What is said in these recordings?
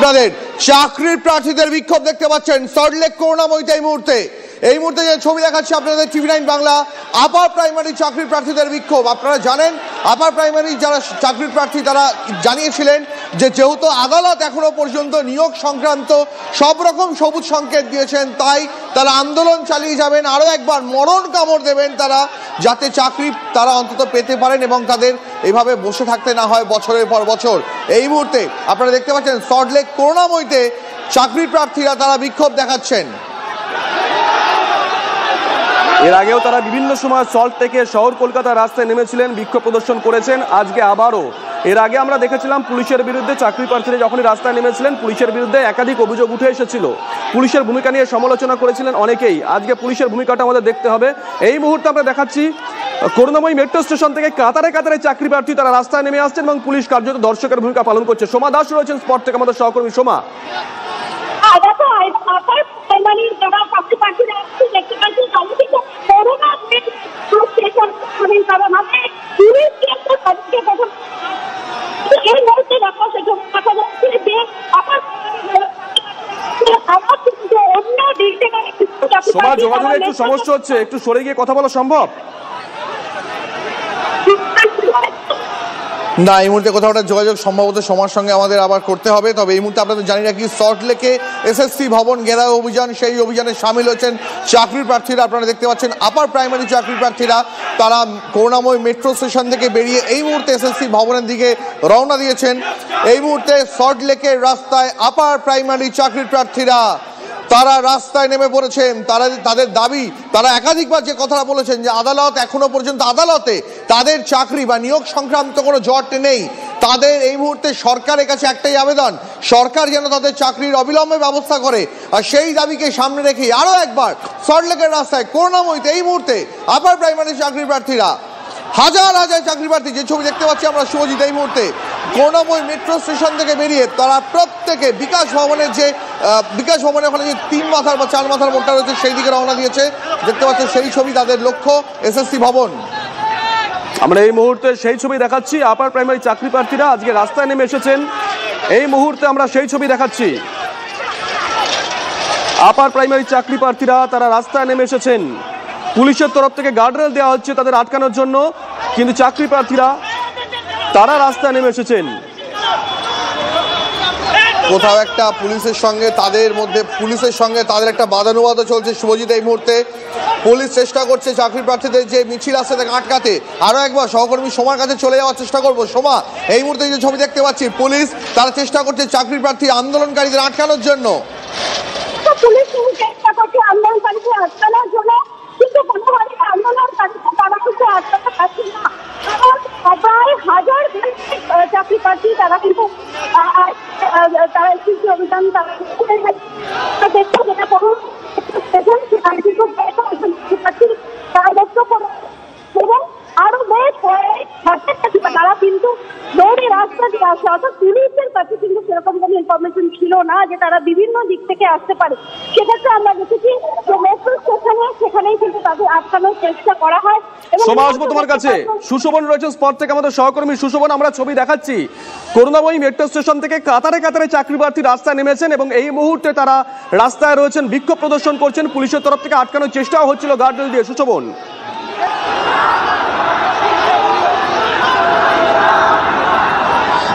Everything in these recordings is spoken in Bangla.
আপনাদের চাকরির প্রার্থীদের বিক্ষোভ দেখতে পাচ্ছেন সল্টলেক করুণাময়ীতে। এই মুহূর্তে যে ছবি দেখাচ্ছি আপনাদের টিভি9 বাংলা, আপার প্রাইমারি চাকরির প্রার্থীদের বিক্ষোভ। আপনারা জানেন আপার প্রাইমারি যারা চাকরির প্রার্থী তারা জানিয়েছিলেন যে যেহেতু আদালত এখনো পর্যন্ত নিয়োগ সংক্রান্ত সব রকম সবুজ সংকেত দিয়েছেন, তাই তারা আন্দোলন চালিয়ে যাবেন, আরো একবার মরণ কামড় দেবেন তারা, যাতে চাকরি তারা অন্তত পেতে পারেন এবং তাদের এইভাবে বসে থাকতে না হয় বছরের পর বছর। এই মুহূর্তে আপনারা দেখতে পাচ্ছেন সল্টলেক করুণাময়ীতে চাকরির প্রার্থীরা তারা বিক্ষোভ দেখাচ্ছেন। এর আগেও তারা বিভিন্ন সময় সল্ট থেকে শহর কলকাতার রাস্তায় নেমেছিলেন, বিক্ষোভ প্রদর্শন করেছেন, আজকে আবারও। এর আগে আমরা দেখেছিলাম পুলিশের বিরুদ্ধে চাকরি প্রার্থীরা যখনই রাস্তায় নেমেছিলেন পুলিশের বিরুদ্ধে একাধিক অভিযোগ উঠে এসেছিল, পুলিশের ভূমিকা নিয়ে সমালোচনা করেছিলেন অনেকেই। আজকে পুলিশের ভূমিকাটা আমাদের দেখতে হবে। এই মুহূর্তে আমরা দেখাচ্ছি করুণাময়ী মেট্রো স্টেশন থেকে কাতারে কাতারে চাকরি প্রার্থী তারা রাস্তায় নেমে আসছেন এবং পুলিশ কার্যত দর্শকের ভূমিকা পালন করছে। সোমা দাস রয়েছেন স্পট থেকে আমাদের সহকর্মী। সোমা, সোমা যোগাযোগে একটু সমস্যা হচ্ছে, একটু সরে গিয়ে কথা বলা সম্ভব? না, এই মুহূর্তে কোথাও একটা যোগাযোগ সম্ভবত সময়ের সঙ্গে আমাদের আবার করতে হবে। তবে এই মুহূর্তে আপনাদের জানি রাখি সল্টলেকে এসএসসি ভবন ঘেরাও অভিযান, সেই অভিযানে সামিল হয়েছেন চাকরির প্রার্থীরা। আপনারা দেখতে পাচ্ছেন আপার প্রাইমারি চাকরির প্রার্থীরা তারা করুণাময়ী মেট্রো স্টেশন থেকে বেরিয়ে এই মুহূর্তে এসএসসি ভবনের দিকে রওনা দিয়েছেন। এই মুহূর্তে সল্টলেকের রাস্তায় আপার প্রাইমারি চাকরির প্রার্থীরা তারা রাস্তায় নেমে পড়েছেন। তাদের দাবি, তারা একাধিকবার যে কথাটা বলেছেন যে আদালত এখনো পর্যন্ত আদালতে তাদের চাকরি বা নিয়োগ সংক্রান্ত কোনো জট নেই। তাদের এই মুহূর্তে সরকারের কাছে একটাই আবেদন, সরকার যেন তাদের চাকরির অবিলম্বে ব্যবস্থা করে। আর সেই দাবিকে সামনে রেখে আরো একবার সল্টলেকের রাস্তায় করুণাময়ীতে এই মুহূর্তে আপার প্রাইমারি চাকরির প্রার্থীরা, হাজার হাজার চাকরি প্রার্থী, যে ছবি দেখতে পাচ্ছি আমরা শুভজিৎ, এই মুহূর্তে করুণাময়ী মেট্রো স্টেশন থেকে বেরিয়ে তারা প্রত্যেকে বিকাশ ভবনের ওখানে যে 3 মাথার বা 4 মাথার মোড়টা রয়েছে সেই দিকে রওনা দিয়েছে। দেখতে পাচ্ছেন সেই ছবি, তাদের লক্ষ্য এসএসসি ভবন। আমরা এই মুহূর্তে সেই ছবি দেখাচ্ছি, আপার প্রাইমারি চাকরি প্রার্থীরা আজকে রাস্তায় নেমে এসেছেন। এই মুহূর্তে আমরা সেই ছবি দেখাচ্ছি, আপার প্রাইমারি চাকরি প্রার্থীরা তারা রাস্তায় নেমে এসেছেন। পুলিশের তরফ থেকে গার্ডরেল দেওয়া হচ্ছে তাদের আটকানোর জন্য, কিন্তু চাকরি প্রার্থীরা তারা রাস্তায় নেমে এসেছেন। কোথাও একটা পুলিশের সঙ্গে তাদের একটা বাদানুবাদ চলছে শুভজিৎ। এই মুহূর্তে পুলিশ চেষ্টা করছে চাকরি প্রার্থীদের যে মিছিল আসছে তাকে আটকাতে। আরো একবার সহকর্মী সোমার কাছে চলে যাওয়ার চেষ্টা করবো। সোমা, এই মুহূর্তে যে ছবি দেখতে পাচ্ছি পুলিশ তারা চেষ্টা করছে চাকরি প্রার্থী আন্দোলনকারীদের আটকানোর জন্য। পুলিশ চেষ্টা করছে আন্দোলনকারীদের আটকানোর জন্য, কিন্তু কোনোভাবে আন্দোলনকারীরা তারা কিন্তু আটকাতে পারছে না। প্রায় হাজার চাকরি প্রার্থী তারা কিন্তু তারা এসএসসি অভিযান তারা দেখতে যেটা করুন সেখানে কিন্তু তারা দেখতে করুন এবং আরো বেশ তারা কিন্তু দৌড়ে রাস্তা দিয়ে আসে। অর্থাৎ পুলিশের কাছে কিন্তু সেরকম কোনো ইনফরমেশন ছিল না যে তারা বিভিন্ন দিক থেকে আসতে পারে। সেক্ষেত্রে আমরা দেখেছি যে মেট্রো স্টেশনে সেখানেই কিন্তু তাদের আটকানোর চেষ্টা করা হয়। সোমা, আসবো তোমার কাছে। সুশোভন রয়েছে স্পট থেকে আমাদের সহকর্মী। সুশোভন, আমরা ছবি দেখাচ্ছি করুণাময়ী মেট্রো স্টেশন থেকে কাতারে কাতারে চাকরি প্রার্থী রাস্তায় নেমেছেন এবং এই মুহূর্তে তারা রাস্তায় রয়েছেন, বিক্ষোভ প্রদর্শন করছেন। পুলিশের তরফ থেকে আটকানোর চেষ্টাও হচ্ছিল গার্ডরেল দিয়ে। সুশোভন,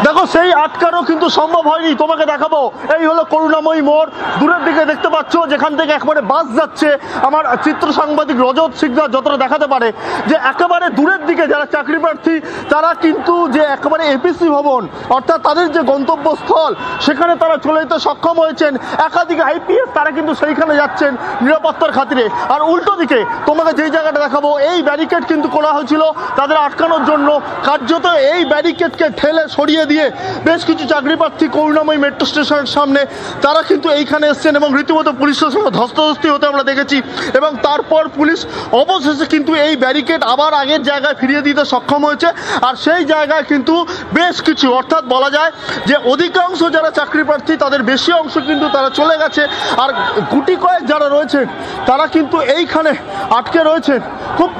দেখো সেই আটকানো কিন্তু সম্ভব হয়নি। তোমাকে দেখাবো, এই হলো করুণাময়ী মোড়। দূরের দিকে দেখতে পাচ্ছ যেখান থেকে একেবারে বাস যাচ্ছে। আমার চিত্র সাংবাদিক রজত সিকদার যতটা দেখাতে পারে যে একেবারে দূরের দিকে যারা চাকরি প্রার্থী তারা কিন্তু যে একেবারে এপিসি ভবন অর্থাৎ তাদের যে গন্তব্যস্থল সেখানে তারা চলে যেতে সক্ষম হয়েছেন। একাধিক আইপিএস তারা কিন্তু সেইখানে যাচ্ছেন নিরাপত্তার খাতিরে। আর উল্টো দিকে তোমাকে যেই জায়গাটা দেখাবো, এই ব্যারিকেড কিন্তু করা হয়েছিল তাদের আটকানোর জন্য। কার্যত এই ব্যারিকেডকে ঠেলে সরিয়ে দিয়ে বেশ কিছু চাকরি প্রার্থী করুণাময়ী মেট্রো স্টেশনের সামনে তারা কিন্তু এইখানে এসছেন এবং রীতিমতো পুলিশের সঙ্গে ধস্তাধস্তি হতে আমরা দেখেছি। এবং তারপর পুলিশ অবশেষে কিন্তু এই ব্যারিকেড আবার আগের জায়গায় ফিরিয়ে দিতে সক্ষম হয়েছে। আর সেই জায়গায় কিন্তু বেশ কিছু, অর্থাৎ বলা যায় যে অধিকাংশ যারা চাকরি প্রার্থী তাদের বেশি অংশ কিন্তু তারা চলে গেছে। আর গুটি কয়েক যারা রয়েছেন তারা কিন্তু এইখানে আটকে রয়েছেন। খুব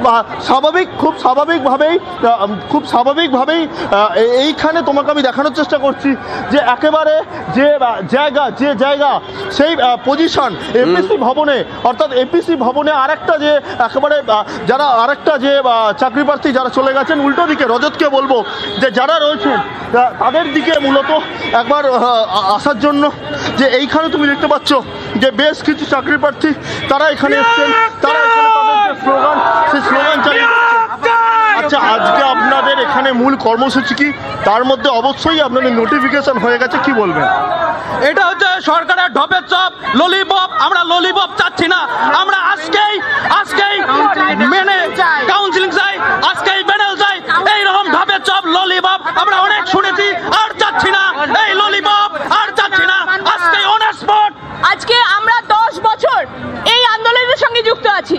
স্বাভাবিকভাবেই এইখানে তোমাকে আমি দেখানোর দেখানোর চেষ্টা করছি যে একেবারে যে জায়গা সেই পজিশন এপিসি ভবনে, অর্থাৎ এপিসি ভবনে আরেকটা যে একেবারে যারা আরেকটা যে চাকরি প্রার্থী যারা চলে গেছেন উল্টো দিকে, রজতকে বলবো যে যারা রয়েছেন তাদের দিকে মূলত একবার আসার জন্য, যে এইখানে তুমি দেখতে পাচ্ছ যে বেশ কিছু চাকরি প্রার্থী তারা এখানে এসছেন, তারা এখানে তাদের যে স্লোগান সেই স্লোগান চালিয়ে যাচ্ছে। আচ্ছা, আজকে আপনাদের এখানে মূল কর্মসূচি কি? তার মধ্যে অবশ্যই আপনাদের নোটিফিকেশন হয়ে গেছে, কি বলবেন? এটা হচ্ছে সরকারের ঢপের চপ, ললিপপ। আমরা ললিপপ চাচ্ছি না, আমরা আজকেই মেনে কাউন্সিলিং চাই, আজকেই প্যানেল চাই। এইরকম ঢপের চপ ললিপপ আমরা অনেক শুনেছি, আর চাচ্ছি না এই ললিপপ, আর চাচ্ছি না। আজকেই অন স্পট। আজকে আমরা 10 বছর এই আন্দোলনের সঙ্গে যুক্ত আছি।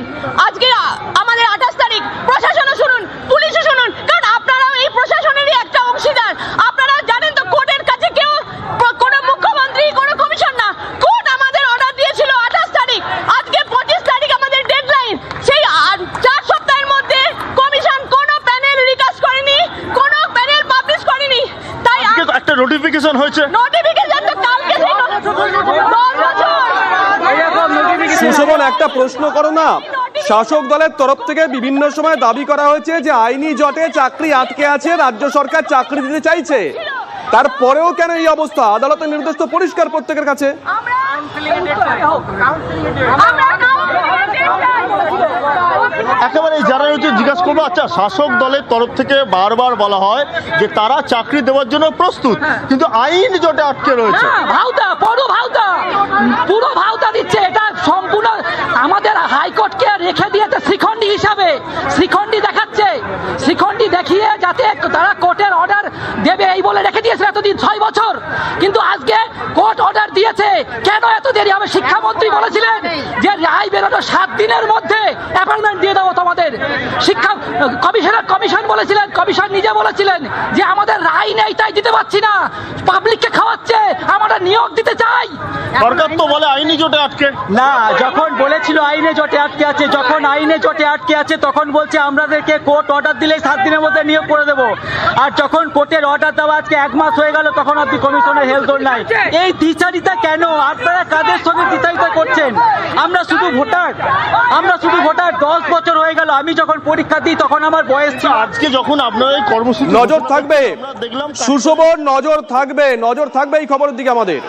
আজকে আমাদের 28 তারিখ, প্রশাসনও শুনুন, পুলিশও শুনুন, কারণ আপনারাও এই প্রশাসনেরই একটা অংশীদার। আপনারা জানেন তো কোর্টের কাছে কেউ, কোনো মুখ্যমন্ত্রী, কোনো কমিশন না, কোর্ট আমাদের অর্ডার দিয়েছিল 28 তারিখ। আজকে 25 তারিখ আমাদের ডেডলাইন। সেই 4 সপ্তাহের মধ্যে কমিশন কোনো প্যানেল রিকাস্ট করেনি, কোনো প্যানেল পাবলিশ করেনি। তাই একটা নোটিফিকেশন হয়েছে, নোটিফিকেশন তো কালকে থেকে 10 বছর। সুশোভন, একটা প্রশ্ন করো না, শাসক দলের তরফ থেকে বিভিন্ন সময় দাবি করা হয়েছে যে আইনি জটে চাকরি আটকে আছে, রাজ্য সরকার চাকরি দিতে চাইছে, তারপরেও কেন এই অবস্থা? আদালতের নির্দেশ তো পরিষ্কার প্রত্যেকের কাছে। একেবারে যারা রয়েছে জিজ্ঞাসা করবো, আচ্ছা শাসক দলের তরফ থেকে বারবার বলা হয় যে তারা চাকরি দেওয়ার জন্য প্রস্তুত, কিন্তু আইন জটে আটকে রয়েছে। পুরো ভাউতা দিচ্ছে, এটা সম্পূর্ণ আমাদের হাইকোর্টকে রেখে দিয়েছে শিখণ্ডী হিসাবে, শিখণ্ডী দেখাচ্ছে, শিখণ্ডী দেখিয়ে যাতে তারা কোর্টের অর্ডার দেবে এই বলে রেখে দিয়েছে এতদিন 6 বছর। কিন্তু আজকে কোর্ট অর্ডার দিয়েছে, কেন এত দেরি হবে? শিক্ষামন্ত্রী বলেছিলেন যে রায় বেরোনোর 7 দিনের মধ্যে অ্যাপয়েন্টমেন্ট দিয়ে দেবো তোমাদের। শিক্ষা কমিশন বলেছিলেন, কমিশন নিজে বলেছিলেন যে আমাদের রায় নেই তাই দিতে পারছি না, পাবলিককে খাওয়াচ্ছে, আমরা নিয়োগ দিতে চাই। সরকার তো বলে আইনি জটে আটকে না, যখন বলেছিল আইনে জটে আটকে আছে, যখন আইনে জটে আটকে আছে তখন বলছে আমাদেরকে কোর্ট অর্ডার দিলে 7 দিনের মধ্যে নিয়োগ করে দেবো। আর যখন কোর্টের অর্ডার দেওয়া আজকে 1 মাস হয়ে গেল, তখন আপনি কমিশনের হেলদোল নাই। এই দ্বিচারিতা কেন? আপনারা কাদের সঙ্গে দ্বিচারিতা করছেন? আমরা শুধু ভোটার 10 বছর হয়ে গেল। আমি যখন পরীক্ষা দিই তখন আমার বয়স ছিল। আজকে যখন আপনারা এই কর্মসূচি নজর থাকবে দেখলাম, সুশোভন, নজর থাকবে এই খবরের দিকে আমাদের।